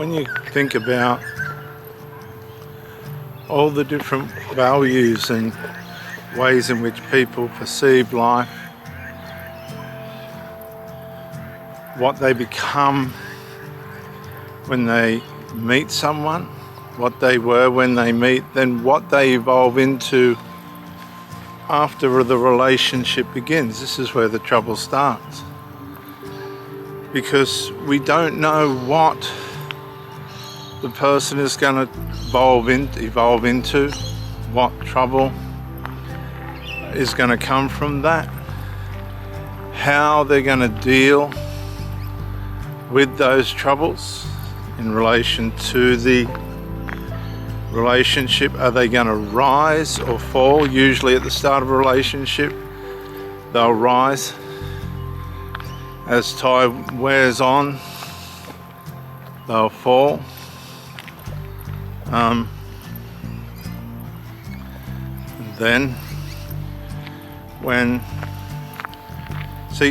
when you think about all the different values and ways in which people perceive life, what they become when they meet someone, what they were when they meet, then what they evolve into after the relationship begins. This is where the trouble starts, because we don't know what the person is going to evolve into, what trouble is going to come from that, how they're going to deal with those troubles in relation to the relationship. Are they going to rise or fall? Usually at the start of a relationship, they'll rise. As time wears on, they'll fall. And then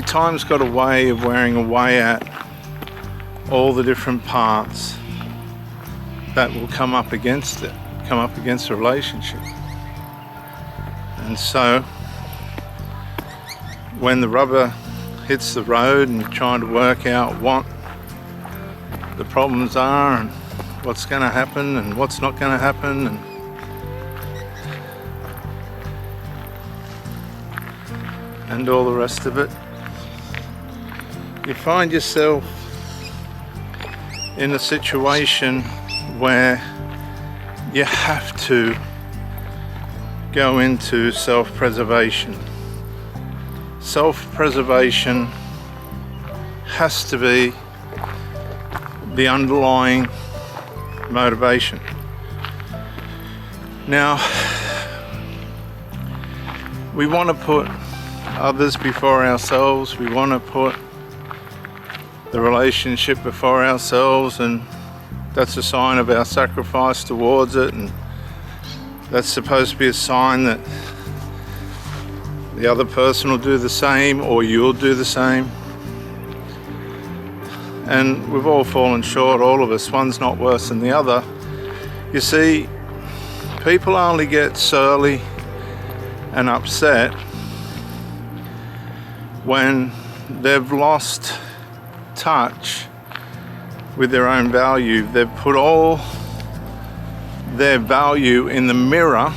time's got a way of wearing away at all the different parts that will come up against a relationship. And so when the rubber hits the road and you're trying to work out what the problems are and what's going to happen and what's not going to happen, and all the rest of it, you find yourself in a situation where you have to go into self-preservation. Self-preservation has to be the underlying motivation. Now, we want to put others before ourselves. We want to put the relationship before ourselves, and that's a sign of our sacrifice towards it, and that's supposed to be a sign that the other person will do the same, or you'll do the same. And we've all fallen short, all of us. One's not worse than the other. You see, people only get surly and upset when they've lost touch with their own value. They've put all their value in the mirror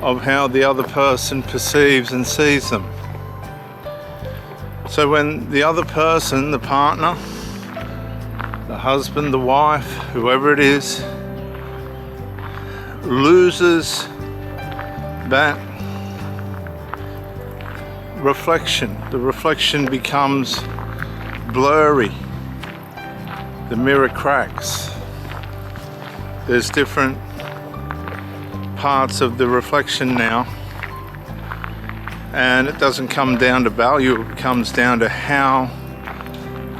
of how the other person perceives and sees them. So when the other person, the partner, the husband, the wife, whoever it is, loses that reflection, the reflection becomes blurry, the mirror cracks. There's different parts of the reflection now, and it doesn't come down to value, it comes down to how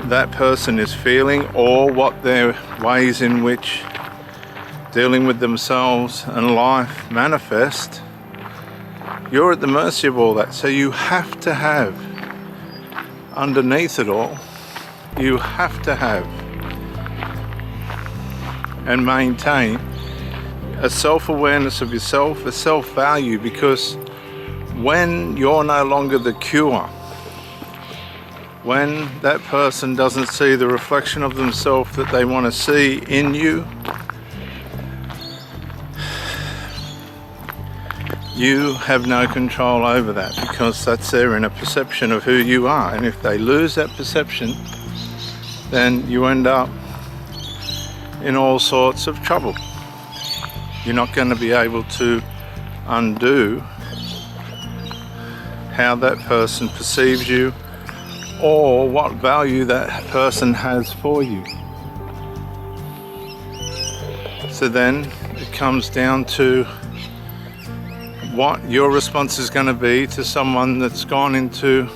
that person is feeling, or what their ways in which dealing with themselves and life manifest. You're at the mercy of all that. So you have to have, underneath it all, you have to have and maintain a self-awareness of yourself, a self-value, because when you're no longer the cure, when that person doesn't see the reflection of themselves that they want to see in you, you have no control over that, because that's their inner perception of who you are. And if they lose that perception, then you end up in all sorts of trouble. You're not going to be able to undo how that person perceives you, or what value that person has for you. So then it comes down to what your response is going to be to someone that's gone into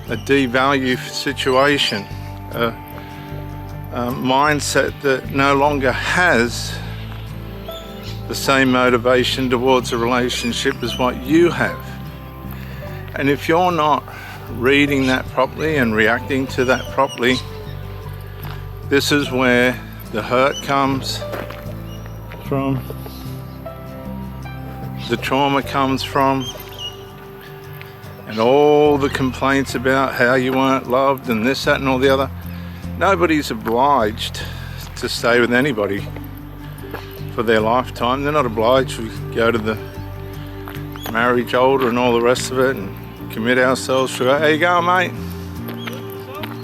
a devalue situation, a mindset that no longer has the same motivation towards a relationship as what you have. And if you're not reading that properly and reacting to that properly, This is where the hurt comes from, the trauma comes from, and all the complaints about how you weren't loved and this, that, and all the other. Nobody's obliged to stay with anybody for their lifetime. They're not obliged to go to the marriage altar and all the rest of it and commit ourselves to it. How you going, mate?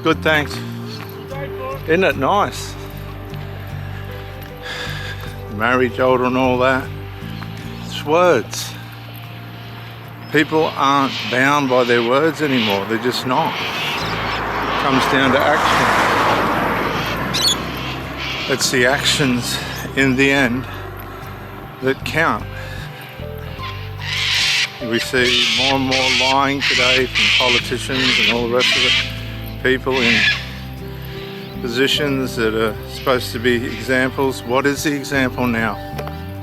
Good, thanks. Isn't it nice? Marriage altar and all that. It's words. People aren't bound by their words anymore. They're just not. It comes down to action. It's the actions in the end that count. We see more and more lying today from politicians and all the rest of it. People in positions that are supposed to be examples. What is the example now?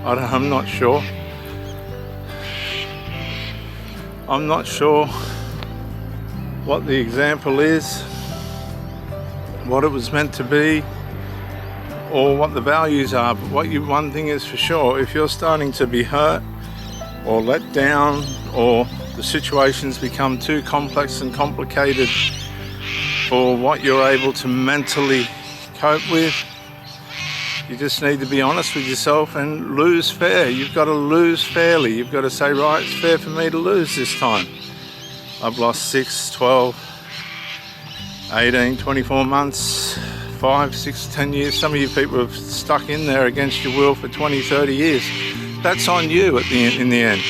I'm not sure. I'm not sure what the example is, what it was meant to be, or what the values are. But one thing is for sure, if you're starting to be hurt or let down, or the situations become too complex and complicated for what you're able to mentally cope with, you just need to be honest with yourself and lose fair. You've got to lose fairly. You've got to say, right, it's fair for me to lose this time. I've lost 6, 12, 18, 24 months, 5, 6, 10 years. Some of you people have stuck in there against your will for 20, 30 years. That's on you in the end.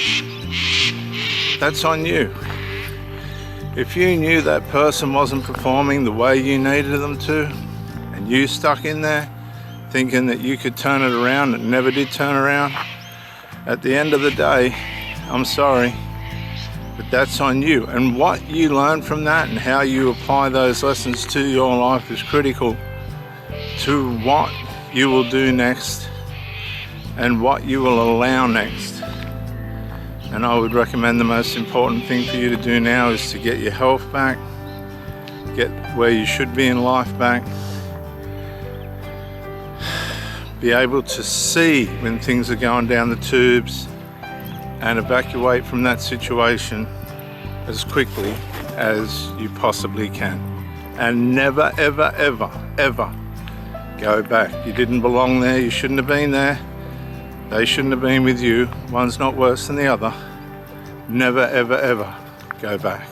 That's on you. If you knew that person wasn't performing the way you needed them to, and you stuck in there thinking that you could turn it around and never did turn around, at the end of the day, I'm sorry, but that's on you. And what you learn from that and how you apply those lessons to your life is critical to what you will do next and what you will allow next. And I would recommend the most important thing for you to do now is to get your health back, get where you should be in life back, be able to see when things are going down the tubes and evacuate from that situation as quickly as you possibly can. And never, ever, ever, ever go back. You didn't belong there, you shouldn't have been there. They shouldn't have been with you. One's not worse than the other. Never, ever, ever go back.